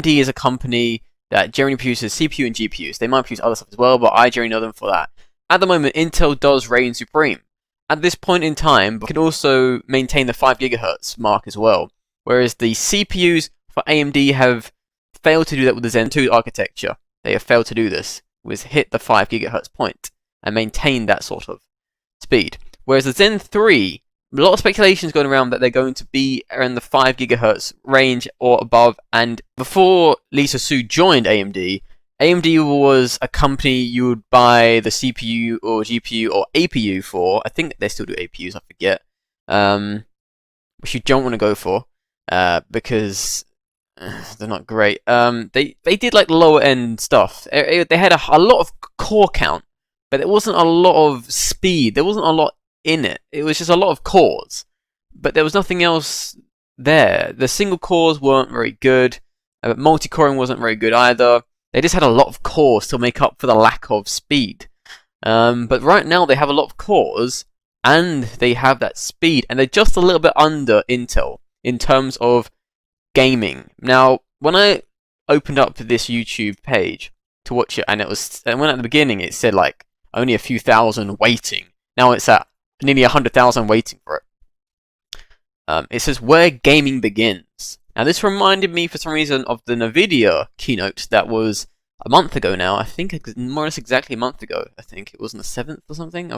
AMD is a company that generally produces CPU and GPUs. They might produce other stuff as well, but I generally know them for that. At the moment, Intel does reign supreme. At this point in time, it can also maintain the 5 GHz mark as well. Whereas the CPUs for AMD have failed to do that with the Zen 2 architecture. They have failed to do this, was hit the 5 GHz point and maintain that sort of speed. Whereas the Zen 3, a lot of speculation is going around that they're going to be around the 5 GHz range or above. And before Lisa Su joined AMD, AMD was a company you would buy the CPU or GPU or APU for. I think they still do APUs, I forget. Which you don't want to go for because they're not great. They did like lower end stuff. They had a lot of core count, but there wasn't a lot of speed. There wasn't a lot in it. It was just a lot of cores, but there was nothing else there. The single cores weren't very good. Multi-coring wasn't very good either. They just had a lot of cores to make up for the lack of speed. But right now they have a lot of cores and they have that speed, and they're just a little bit under Intel in terms of gaming. Now, when I opened up this YouTube page to watch it, and when at the beginning it said like only a few thousand waiting. Now it's at nearly 100,000 waiting for it. It says where gaming begins. Now this reminded me for some reason of the Nvidia keynote that was a month ago now. I think more or less exactly a month ago. I think it was on the 7th or something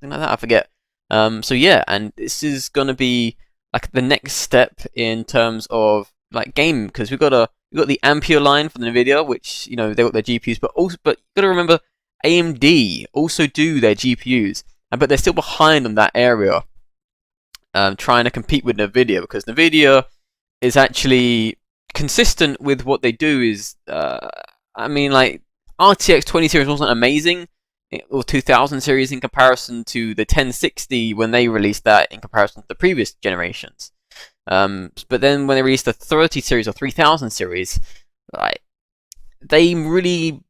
like that. I forget. So yeah, and this is gonna be like the next step in terms of like gaming, because we've got the Ampere line from the Nvidia, which, you know, they got their GPUs, but you got to remember AMD also do their GPUs, but they're still behind on that area, trying to compete with Nvidia, because Nvidia is actually consistent with what they do. Is I mean, like RTX 20 series wasn't amazing, or 2000 series in comparison to the 1060 when they released that in comparison to the previous generations. But then when they released the 30 series or 3000 series, like, they really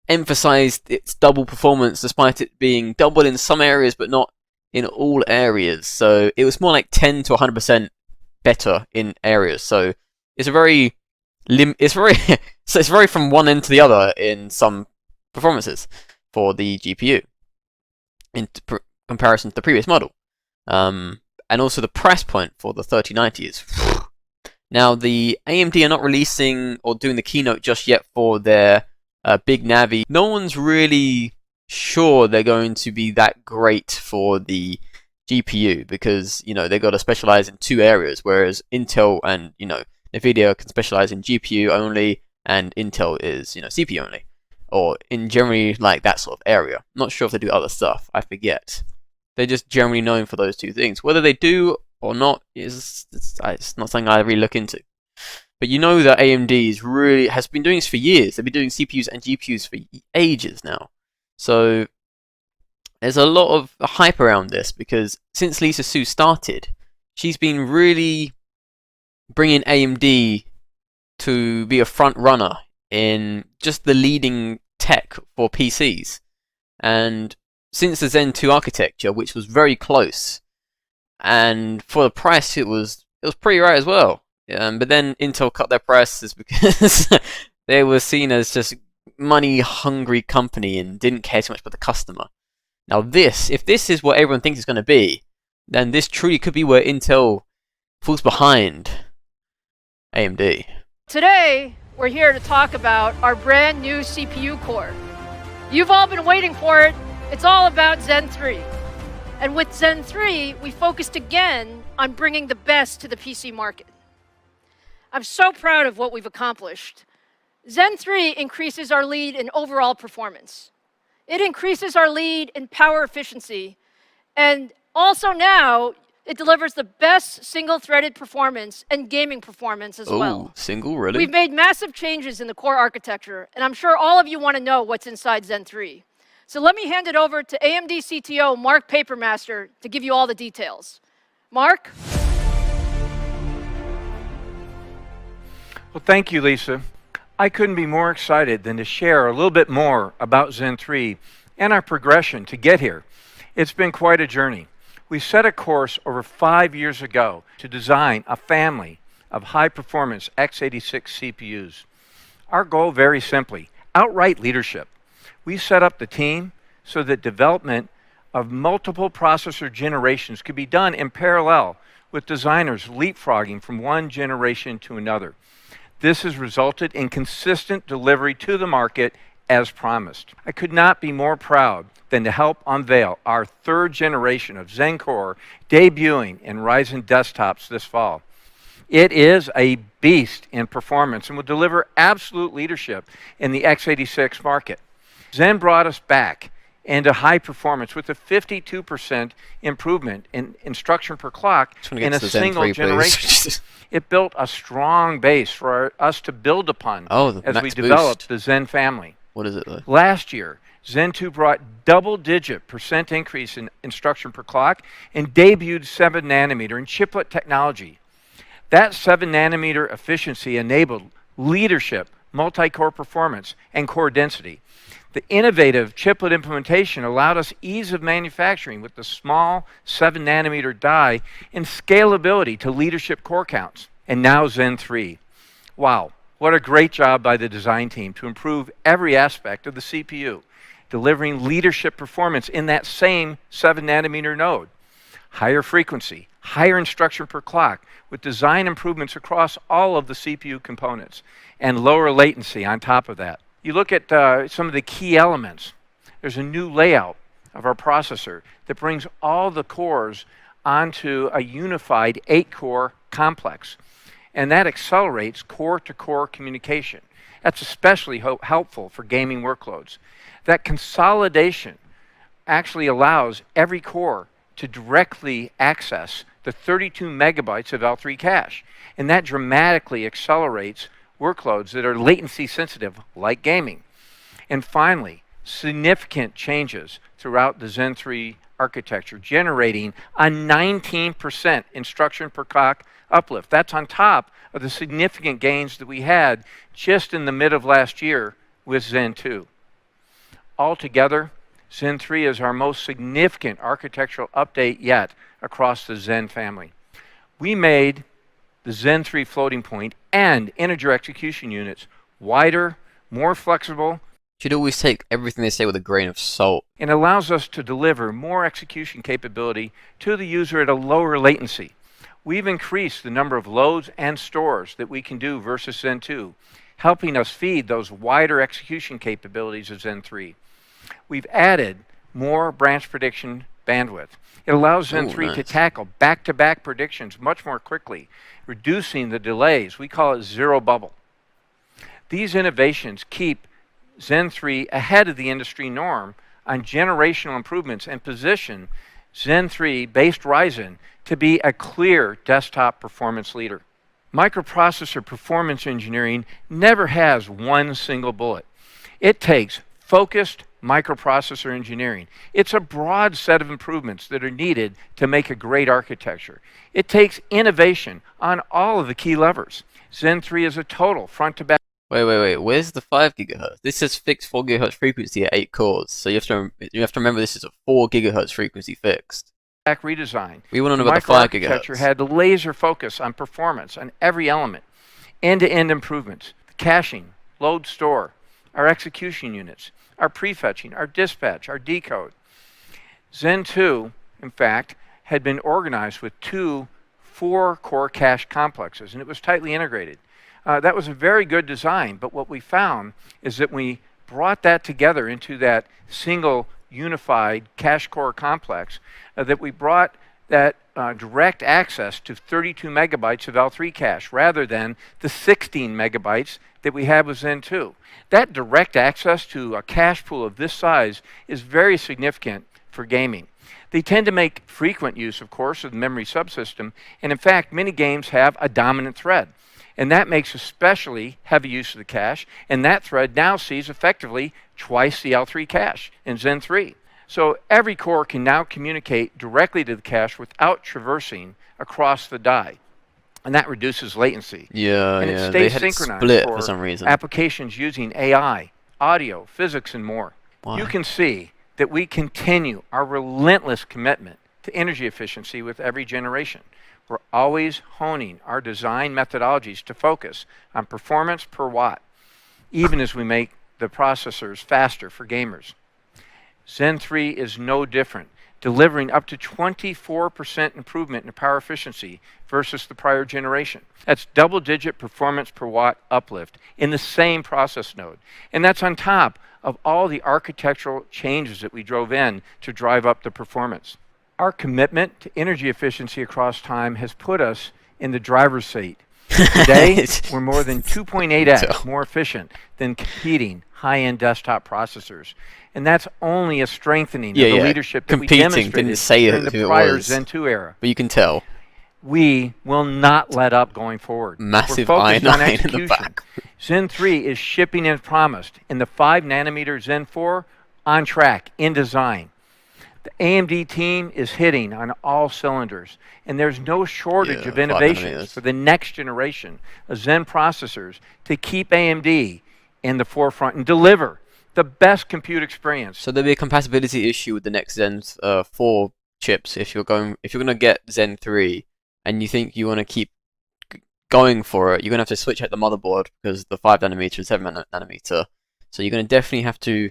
emphasized its double performance, despite it being double in some areas but not in all areas. So it was more like 10 to 100% better in areas. So it's very so it's very from one end to the other in some performances for the GPU in comparison to the previous model. And also the price point for the 3090 is... Now, the AMD are not releasing or doing the keynote just yet for their big NAVI. No one's really sure they're going to be that great for the GPU, because, you know, they've got to specialize in 2 areas, whereas Intel and, you know, Nvidia can specialize in GPU only, and Intel is, you know, CPU only, or in generally like that sort of area. Not sure if they do other stuff, I forget. They're just generally known for those 2 things. Whether they do or not it's not something I really look into. But you know that AMD has been doing this for years. They've been doing CPUs and GPUs for ages now. So there's a lot of hype around this, because since Lisa Su started, she's been really bringing AMD to be a front runner in just the leading tech for PCs. And since the Zen 2 architecture, which was very close, and for the price it was pretty right as well. But then Intel cut their prices because they were seen as just money-hungry company and didn't care too much about the customer. Now if this is what everyone thinks it's going to be, then this truly could be where Intel falls behind AMD. Today, we're here to talk about our brand new CPU core. You've all been waiting for it. It's all about Zen 3. And with Zen 3, we focused again on bringing the best to the PC market. I'm so proud of what we've accomplished. Zen 3 increases our lead in overall performance. It increases our lead in power efficiency. And also now, it delivers the best single-threaded performance and gaming performance as well. Single, really? We've made massive changes in the core architecture, and I'm sure all of you want to know what's inside Zen 3. So let me hand it over to AMD CTO Mark Papermaster to give you all the details. Mark? Well, thank you, Lisa. I couldn't be more excited than to share a little bit more about Zen 3 and our progression to get here. It's been quite a journey. We set a course over 5 years ago to design a family of high-performance x86 CPUs. Our goal, very simply, outright leadership. We set up the team so that development of multiple processor generations could be done in parallel, with designers leapfrogging from one generation to another. This has resulted in consistent delivery to the market as promised. I could not be more proud than to help unveil our third generation of Zen Core debuting in Ryzen desktops this fall. It is a beast in performance and will deliver absolute leadership in the x86 market. Zen brought us back into high performance with a 52% improvement in instruction per clock in a single generation. It built a strong base for us to build upon as we developed the Zen family. What is it though? Last year, Zen 2 brought double-digit % increase in instruction per clock and debuted 7 nanometer in chiplet technology. That 7 nanometer efficiency enabled leadership, multi-core performance, and core density. The innovative chiplet implementation allowed us ease of manufacturing with the small 7 nanometer die and scalability to leadership core counts. And now Zen 3. Wow, what a great job by the design team to improve every aspect of the CPU, delivering leadership performance in that same 7 nanometer node. Higher frequency, higher instruction per clock, with design improvements across all of the CPU components, and lower latency on top of that. You look at some of the key elements. There's a new layout of our processor that brings all the cores onto a unified 8-core complex. And that accelerates core-to-core communication. That's especially helpful for gaming workloads. That consolidation actually allows every core to directly access the 32 megabytes of L3 cache. And that dramatically accelerates workloads that are latency sensitive, like gaming. And finally, significant changes throughout the Zen 3 architecture, generating a 19% instruction per clock uplift. That's on top of the significant gains that we had just in the mid of last year with Zen 2. Altogether, Zen 3 is our most significant architectural update yet across the Zen family. We made the Zen 3 floating point and integer execution units wider, more flexible. Should always take everything they say with a grain of salt. And allows us to deliver more execution capability to the user at a lower latency. We've increased the number of loads and stores that we can do versus Zen 2, helping us feed those wider execution capabilities of Zen 3. We've added more branch prediction bandwidth. It allows Zen 3 to tackle back-to-back predictions much more quickly, reducing the delays. We call it zero bubble. These innovations keep Zen 3 ahead of the industry norm on generational improvements and position Zen 3-based Ryzen to be a clear desktop performance leader. Microprocessor performance engineering never has one single bullet. It takes focused microprocessor engineering. It's a broad set of improvements that are needed to make a great architecture. It takes innovation on all of the key levers. Zen 3 is a total front-to-back. Wait. Where's the 5 gigahertz? This says fixed 4 gigahertz frequency at 8 cores. So you have to remember this is a 4 gigahertz frequency fixed. Redesign. We want to know about the 5 gigahertz. Architecture had laser focus on performance on every element. End-to-end improvements. The caching, load store, our execution units, our prefetching, our dispatch, our decode. Zen 2, in fact, had been organized with 2 4-core cache complexes, and it was tightly integrated. That was a very good design, but what we found is that we brought that together into that single unified cache core complex, that we brought that direct access to 32 megabytes of L3 cache rather than the 16 megabytes that we have with Zen 2. That direct access to a cache pool of this size is very significant for gaming. They tend to make frequent use, of course, of the memory subsystem, and in fact, many games have a dominant thread. And that makes especially heavy use of the cache, and that thread now sees effectively twice the L3 cache in Zen 3. So every core can now communicate directly to the cache without traversing across the die. And that reduces latency. And it stays synchronized for some reason. Applications using AI, audio, physics, and more. Why? You can see that we continue our relentless commitment to energy efficiency with every generation. we're always honing our design methodologies to focus on performance per watt, even as we make the processors faster for gamers. Zen 3 is no different, delivering up to 24% improvement in power efficiency versus the prior generation. That's double-digit performance per watt uplift in the same process node. And that's on top of all the architectural changes that we drove in to drive up the performance. Our commitment to energy efficiency across time has put us in the driver's seat. Today, we're more than 2.8x more efficient than competing high-end desktop processors. And that's only a strengthening of the leadership that we demonstrated in the prior Zen 2 era. But you can tell. We will not let up going forward. Massive We're focused on i9 in execution. the back. Zen 3 is shipping as promised, and the 5nm Zen 4 on track in design. The AMD team is hitting on all cylinders, and there's no shortage of innovations for the next generation of Zen processors to keep AMD in the forefront and deliver the best compute experience. So there'll be a compatibility issue with the next Zen 4 chips if you're going to get Zen 3 and you think you want to keep going for it. You're going to have to switch out the motherboard because the 5nm and 7nm. So you're going to definitely have to.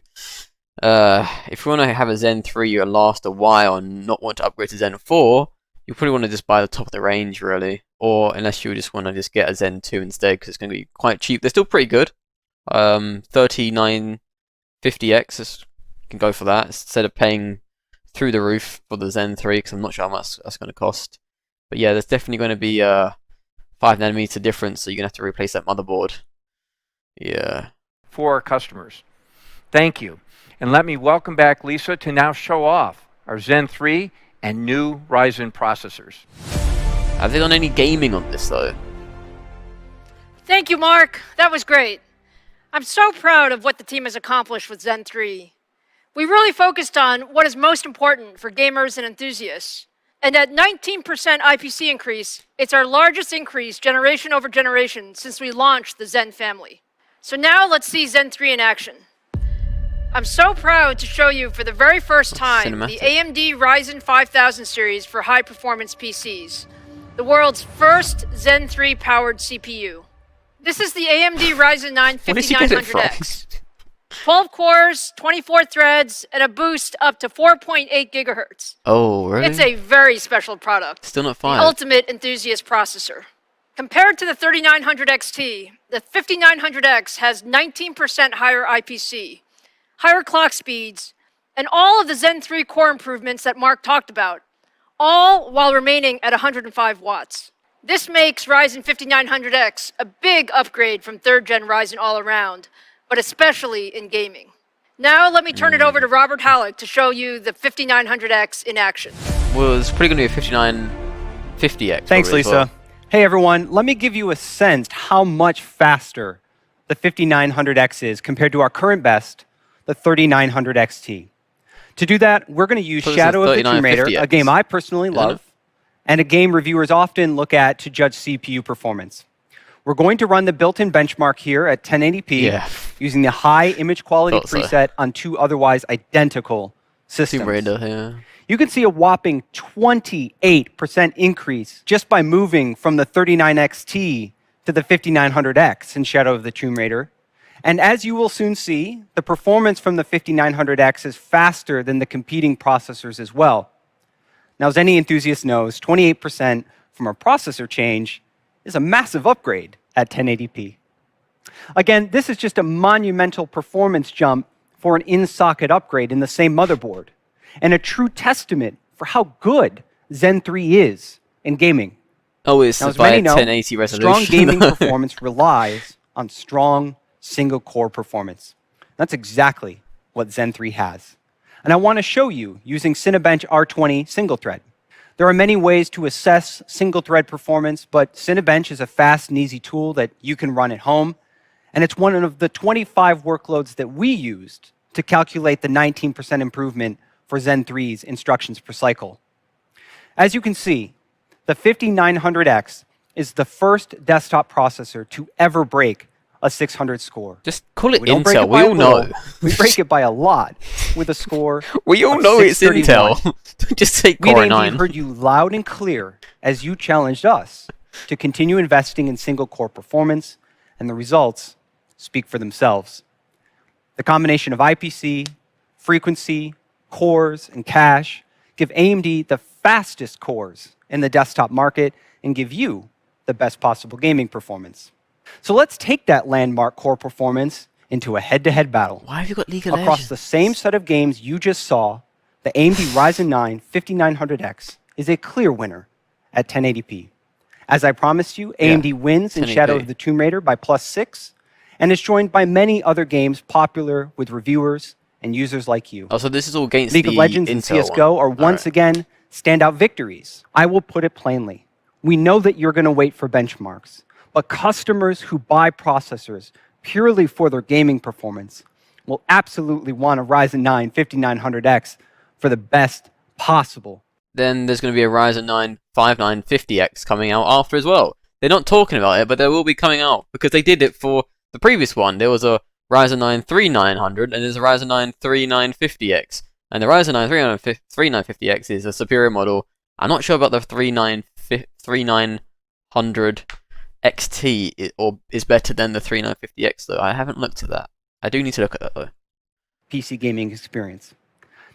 If you want to have a Zen 3 you'll last a while and not want to upgrade to Zen 4, you probably want to just buy the top of the range really, or unless you just want to just get a Zen 2 instead because it's going to be quite cheap. They're still pretty good. 3950X, you can go for that instead of paying through the roof for the Zen 3 because I'm not sure how much that's going to cost. But yeah, there's definitely going to be a 5nm difference, so you're going to have to replace that motherboard. Yeah. For our customers. Thank you. And let me welcome back Lisa to now show off our Zen 3 and new Ryzen processors. Have they done any gaming on this though? Thank you, Mark. That was great. I'm so proud of what the team has accomplished with Zen 3. We really focused on what is most important for gamers and enthusiasts. And at 19% IPC increase, it's our largest increase generation over generation since we launched the Zen family. So now let's see Zen 3 in action. I'm so proud to show you for the very first time the AMD Ryzen 5000 series for high-performance PCs, the world's first Zen 3 powered CPU. This is the AMD Ryzen 9 5900X. 12 cores, 24 threads, and a boost up to 4.8 gigahertz. Oh, really? It's a very special product. Still not fine. The ultimate enthusiast processor. Compared to the 3900 XT, the 5900X has 19% higher IPC, higher clock speeds, and all of the Zen 3 core improvements that Mark talked about, all while remaining at 105 watts. This makes Ryzen 5900X a big upgrade from 3rd gen Ryzen all around, but especially in gaming. Now let me turn it over to Robert Halleck to show you the 5900X in action. Well, it's probably going to be a 5950X. Thanks, Lisa. Well. Hey everyone, let me give you a sense how much faster the 5900X is compared to our current best, the 3900 XT. To do that, we're going to use Shadow of the Tomb Raider, a game I personally love, and a game reviewers often look at to judge CPU performance. We're going to run the built-in benchmark here at 1080p using the high image quality preset on two otherwise identical systems. Tomb Raider, yeah. You can see a whopping 28% increase just by moving from the 39XT to the 5900X in Shadow of the Tomb Raider. And as you will soon see, the performance from the 5900X is faster than the competing processors as well. Now, as any enthusiast knows, 28% from a processor change is a massive upgrade at 1080p. Again, this is just a monumental performance jump for an in-socket upgrade in the same motherboard, and a true testament for how good Zen 3 is in gaming. Oh, it's now, by 1080 resolution. Strong gaming performance relies on strong single-core performance. That's exactly what Zen 3 has. And I want to show you using Cinebench R20 single-thread. There are many ways to assess single-thread performance, but Cinebench is a fast and easy tool that you can run at home, and it's one of the 25 workloads that we used to calculate the 19% improvement for Zen 3's instructions per cycle. As you can see, the 5900X is the first desktop processor to ever break a 600 score. Just call it We don't break Intel. it We by a all know. little, we break it by a lot with a score. We all of know it's 631. Intel. Don't just say We at Core AMD 9. heard you loud and clear as you challenged us to continue investing in single-core performance, and the results speak for themselves. The combination of IPC, frequency, cores, and cache give AMD the fastest cores in the desktop market and give you the best possible gaming performance. So let's take that landmark core performance into a head-to-head battle. Why have you got League of Across Legends? the same set of games you just saw, the AMD Ryzen 9 5900X is a clear winner at 1080p. As I promised you, AMD wins in 1080p. Shadow of the Tomb Raider by +6, and is joined by many other games popular with reviewers and users like you. Oh, so this is all against League the of Legends Intel and CSGO one. are once again standout victories. I will put it plainly. We know that you're going to wait for benchmarks, but customers who buy processors purely for their gaming performance will absolutely want a Ryzen 9 5900X for the best possible. Then there's going to be a Ryzen 9 5950X coming out after as well. They're not talking about it, but they will be coming out because they did it for the previous one. There was a Ryzen 9 3900 and there's a Ryzen 9 3950X. And the Ryzen 9 3950X is a superior model. I'm not sure about the 3900 XT or is better than the 3950X though. I haven't looked at that. I do need to look at that though. PC gaming experience.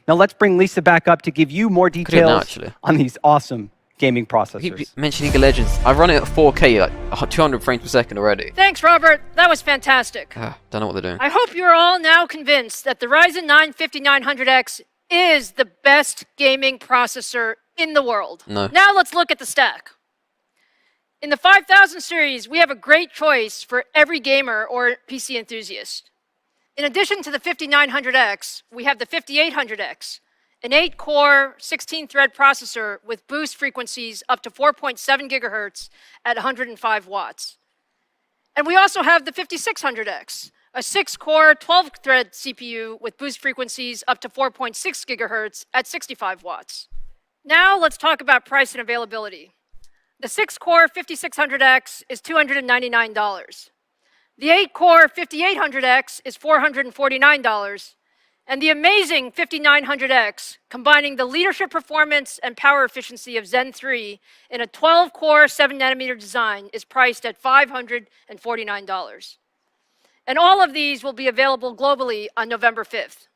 Now let's bring Lisa back up to give you more Could do it now, details actually. on these awesome gaming Keep processors. mentioning League of Legends. I run it at 4K, like 200 frames per second already. Thanks, Robert. That was fantastic. Don't know what they're doing. I hope you're all now convinced that the Ryzen 9 5900X is the best gaming processor in the world. No. Now let's look at the stack. In the 5000 series, we have a great choice for every gamer or PC enthusiast. In addition to the 5900X, we have the 5800X, an 8-core, 16-thread processor with boost frequencies up to 4.7 gigahertz at 105 watts. And we also have the 5600X, a 6-core, 12-thread CPU with boost frequencies up to 4.6 gigahertz at 65 watts. Now let's talk about price and availability. The 6-core 5600X is $299. The 8-core 5800X is $449, and the amazing 5900X, combining the leadership performance and power efficiency of Zen 3 in a 12-core 7nm design, is priced at $549. And all of these will be available globally on November 5th.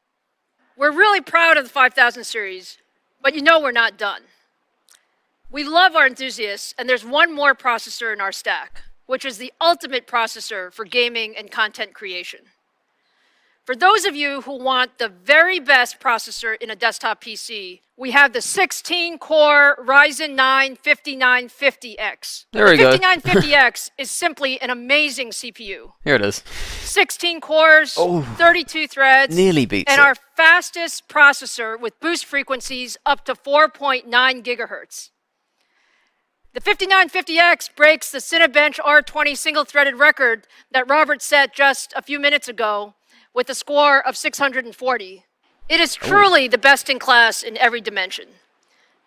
We're really proud of the 5000 series, but you know we're not done. We love our enthusiasts, and there's one more processor in our stack, which is the ultimate processor for gaming and content creation. For those of you who want the very best processor in a desktop PC, we have the 16-core Ryzen 9 5950X. There we go. The 5950X is simply an amazing CPU. Here it is. 16 cores, 32 threads, Nearly beats and it. our fastest processor with boost frequencies up to 4.9 gigahertz. The 5950X breaks the Cinebench R20 single-threaded record that Robert set just a few minutes ago with a score of 640. It is truly the best in class in every dimension.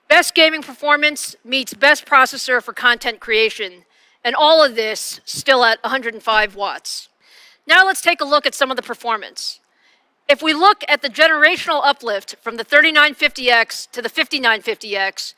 Best gaming performance meets best processor for content creation, and all of this still at 105 watts. Now let's take a look at some of the performance. If we look at the generational uplift from the 3950X to the 5950X,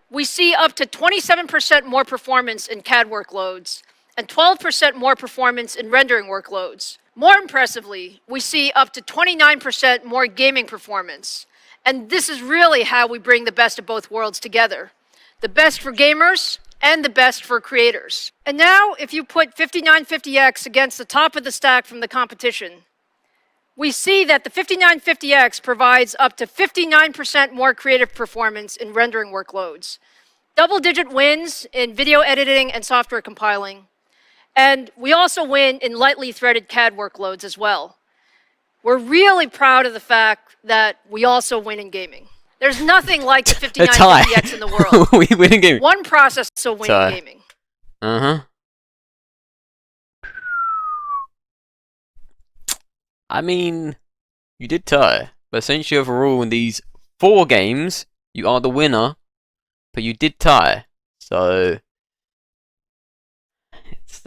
we see up to 27% more performance in CAD workloads and 12% more performance in rendering workloads. More impressively, we see up to 29% more gaming performance. And this is really how we bring the best of both worlds together. The best for gamers and the best for creators. And now, if you put 5950X against the top of the stack from the competition, we see that the 5950X provides up to 59% more creative performance in rendering workloads, double-digit wins in video editing and software compiling, and we also win in lightly threaded CAD workloads as well. We're really proud of the fact that we also win in gaming. There's nothing like the 5950X in the world. We win in gaming. One processor will win in gaming. I mean, you did tie, but essentially overall in these 4 games, you are the winner, but you did tie. So it's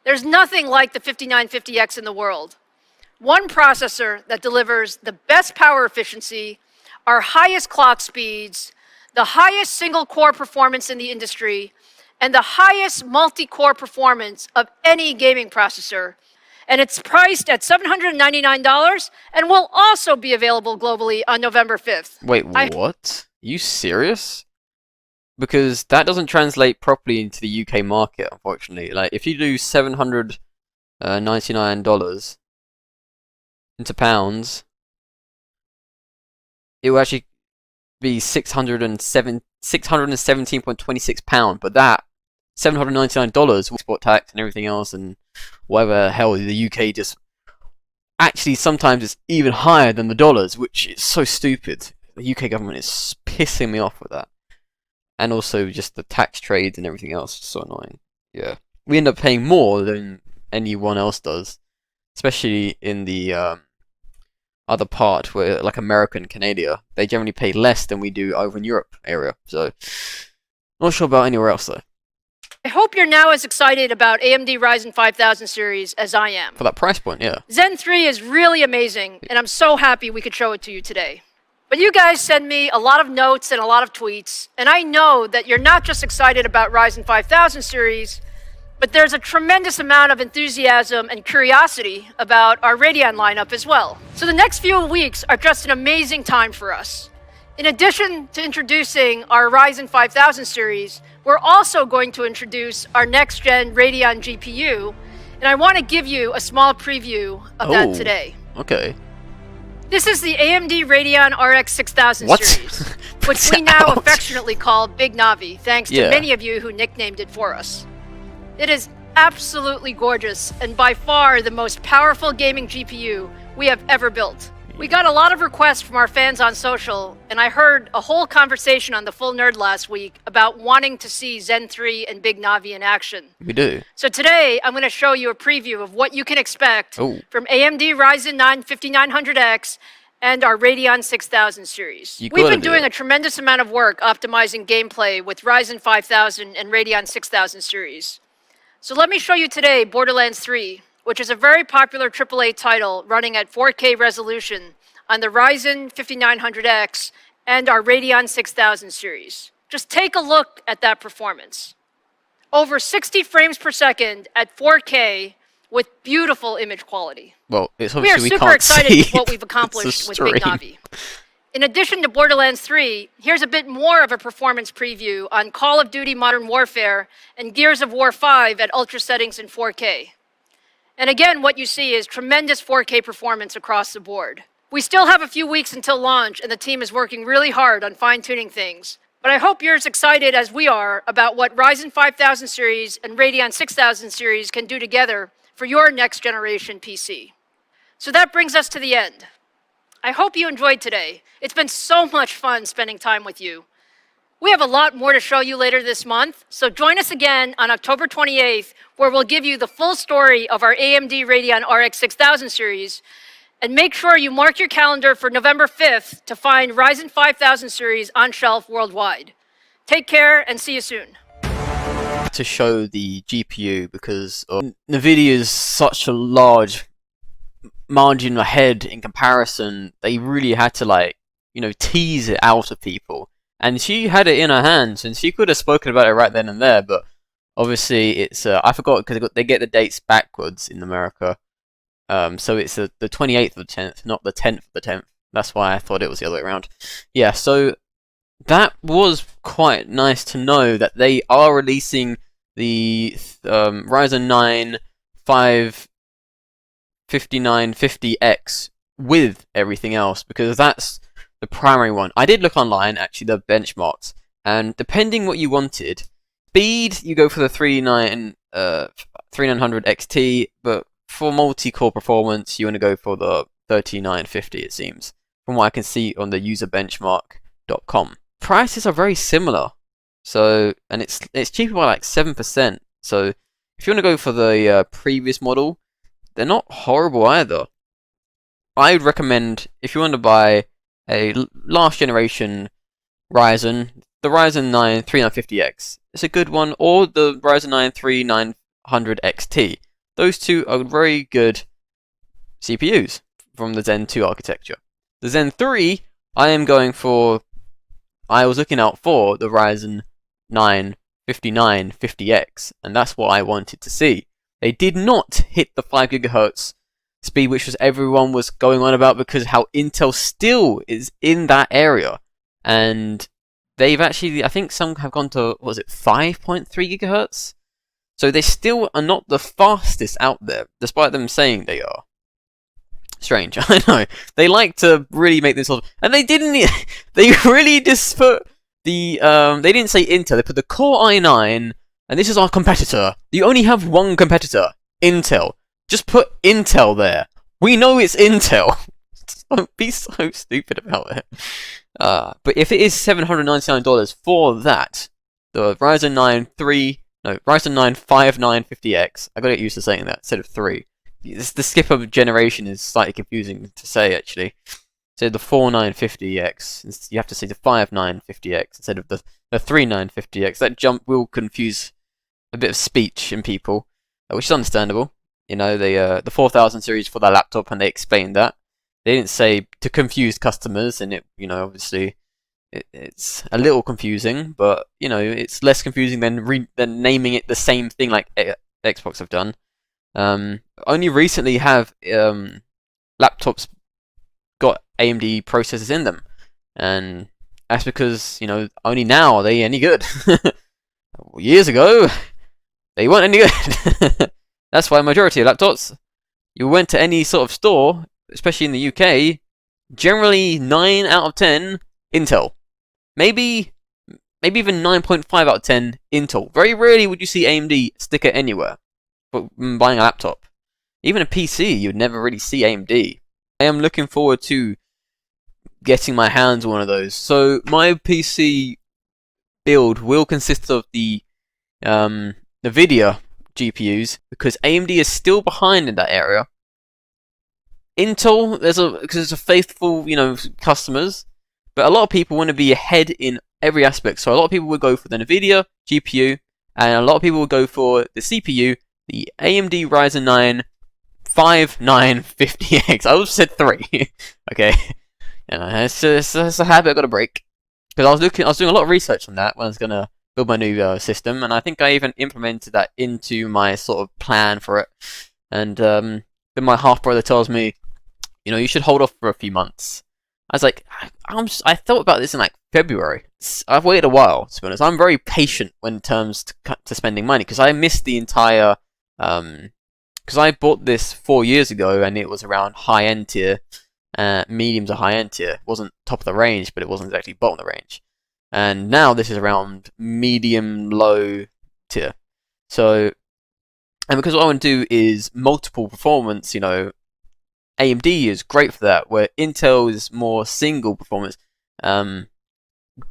There's nothing like the 5950X in the world. One processor that delivers the best power efficiency, our highest clock speeds, the highest single-core performance in the industry, and the highest multi-core performance of any gaming processor. And it's priced at $799 and will also be available globally on November 5th. Wait, what? Are you serious? Because that doesn't translate properly into the UK market, unfortunately. Like, if you do $799 into pounds, it will actually be 617.26 pound. But that $799 with export tax and everything else and whatever the hell the UK just actually sometimes it's even higher than the dollars, which is so stupid. The UK government is pissing me off with that. And also just the tax trades and everything else is so annoying. Yeah. We end up paying more than anyone else does. Especially in the other part where like America and Canada. They generally pay less than we do over in Europe area. So not sure about anywhere else though. I hope you're now as excited about AMD Ryzen 5000 series as I am. For that price point, yeah. Zen 3 is really amazing, and I'm so happy we could show it to you today. But you guys send me a lot of notes and a lot of tweets, and I know that you're not just excited about Ryzen 5000 series, but there's a tremendous amount of enthusiasm and curiosity about our Radeon lineup as well. So the next few weeks are just an amazing time for us. In addition to introducing our Ryzen 5000 series, we're also going to introduce our next-gen Radeon GPU, and I want to give you a small preview of that today. Okay. This is the AMD Radeon RX 6000 series, which we now affectionately call Big Navi, thanks to many of you who nicknamed it for us. It is absolutely gorgeous and by far the most powerful gaming GPU we have ever built. We got a lot of requests from our fans on social, and I heard a whole conversation on The Full Nerd last week about wanting to see Zen 3 and Big Navi in action. We do. So today, I'm going to show you a preview of what you can expect from AMD Ryzen 9 5900X and our Radeon 6000 series. We've been doing a tremendous amount of work optimizing gameplay with Ryzen 5000 and Radeon 6000 series. So let me show you today Borderlands 3, which is a very popular AAA title running at 4K resolution on the Ryzen 5900X and our Radeon 6000 series. Just take a look at that performance. Over 60 frames per second at 4K with beautiful image quality. Well, it's obviously we are super excited with what we've accomplished with Big Navi. In addition to Borderlands 3, here's a bit more of a performance preview on Call of Duty Modern Warfare and Gears of War 5 at ultra settings in 4K. And again, what you see is tremendous 4K performance across the board. We still have a few weeks until launch, and the team is working really hard on fine-tuning things. But I hope you're as excited as we are about what Ryzen 5000 series and Radeon 6000 series can do together for your next-generation PC. So that brings us to the end. I hope you enjoyed today. It's been so much fun spending time with you. We have a lot more to show you later this month, so join us again on October 28th, where we'll give you the full story of our AMD Radeon RX 6000 series, and make sure you mark your calendar for November 5th to find Ryzen 5000 series on shelf worldwide. Take care and see you soon. To show the GPU because Nvidia is such a large margin ahead in comparison, they really had to tease it out of people. And she had it in her hands, and she could have spoken about it right then and there, but obviously it's, I forgot because they get the dates backwards in America. So it's the 28th of the 10th, not the 10th of the 10th. That's why I thought it was the other way around. Yeah, so that was quite nice to know that they are releasing the Ryzen 9 5950X with everything else, because that's the primary one. I did look online, actually, the benchmarks, and depending what you wanted, speed, you go for the 3900 XT, but for multi-core performance, you want to go for the 3950, it seems, from what I can see on the userbenchmark.com. Prices are very similar, so, and it's cheaper by like 7%, so if you want to go for the previous model, they're not horrible either. I would recommend, if you want to buy a last generation Ryzen, the Ryzen 9 3950X. It's a good one, or the Ryzen 9 3900 XT. those two are very good CPUs from the Zen 2 architecture. The Zen 3, I was looking out for the Ryzen 9 5950X, and that's what I wanted to see. They did not hit the 5 GHz speed, which was everyone was going on about because how Intel still is in that area. And they've actually, I think some have gone to, 5.3 GHz? So they still are not the fastest out there, despite them saying they are. Strange, I know. They like to really make this, and they didn't. They really just put the. They didn't say Intel. They put the Core i9, and this is our competitor. You only have one competitor, Intel. Just put Intel there. We know it's Intel. Don't be so stupid about it. But if it is $799 for that, the Ryzen 9 5950X. I got to get used to saying that instead of 3. The skip of generation is slightly confusing to say, actually. So the 4950X, you have to say the 5950X instead of the 3950X. That jump will confuse a bit of speech in people, which is understandable. You know, the 4000 series for their laptop, and they explained that. They didn't say to confuse customers, and obviously it's a little confusing, but it's less confusing than naming it the same thing like Xbox have done. Only recently have laptops got AMD processors in them, and that's because only now are they any good. Years ago, they weren't any good. That's why majority of laptops, you went to any sort of store, especially in the UK, generally 9 out of 10 Intel, maybe even 9.5 out of 10 Intel. Very rarely would you see AMD stick it anywhere. But buying a laptop, even a PC, you'd never really see AMD. I am looking forward to getting my hands on one of those. So my PC build will consist of the Nvidia GPUs, because AMD is still behind in that area. Intel, because it's a faithful, customers, but a lot of people want to be ahead in every aspect. So a lot of people would go for the Nvidia GPU, and a lot of people would go for the CPU, the AMD Ryzen 9 5950X. I almost said 3. Okay, it's a habit I got to break. Because I was doing a lot of research on that when I was gonna build my new system, and I think I even implemented that into my sort of plan for it. And then my half brother tells me, you should hold off for a few months. I was like, I thought about this in like February. I've waited a while, to be honest. I'm very patient when it comes to spending money, because I missed the entire. Because I bought this 4 years ago, and it was around high-end tier, medium to high-end tier. It wasn't top of the range, but it wasn't exactly bottom of the range. And now this is around medium-low tier. So, and because what I want to do is multiple performance, AMD is great for that, where Intel is more single performance. I'm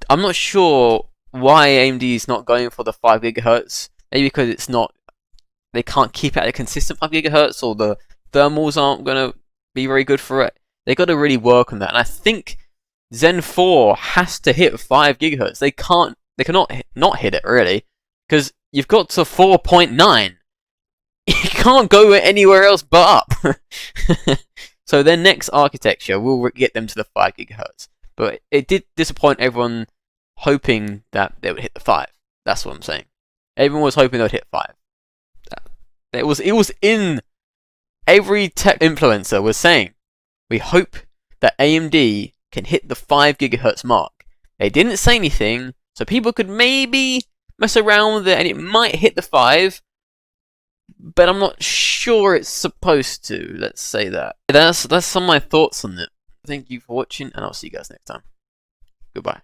not sure why AMD is not going for the 5 GHz. Maybe because it's not, they can't keep it at a consistent 5 GHz, or the thermals aren't going to be very good for it. They've got to really work on that. And I think Zen 4 has to hit 5 GHz. They cannot not hit it, really, because you've got to 4.9. You can't go anywhere else but up. So their next architecture will get them to the 5 GHz. But it did disappoint everyone hoping that they would hit the 5. That's what I'm saying. Everyone was hoping they would hit 5. It was in every tech influencer was saying, we hope that AMD can hit the 5 GHz mark. They didn't say anything, so people could maybe mess around with it and it might hit the 5, but I'm not sure it's supposed to. Let's say that. That's some of my thoughts on it. Thank you for watching, and I'll see you guys next time. Goodbye.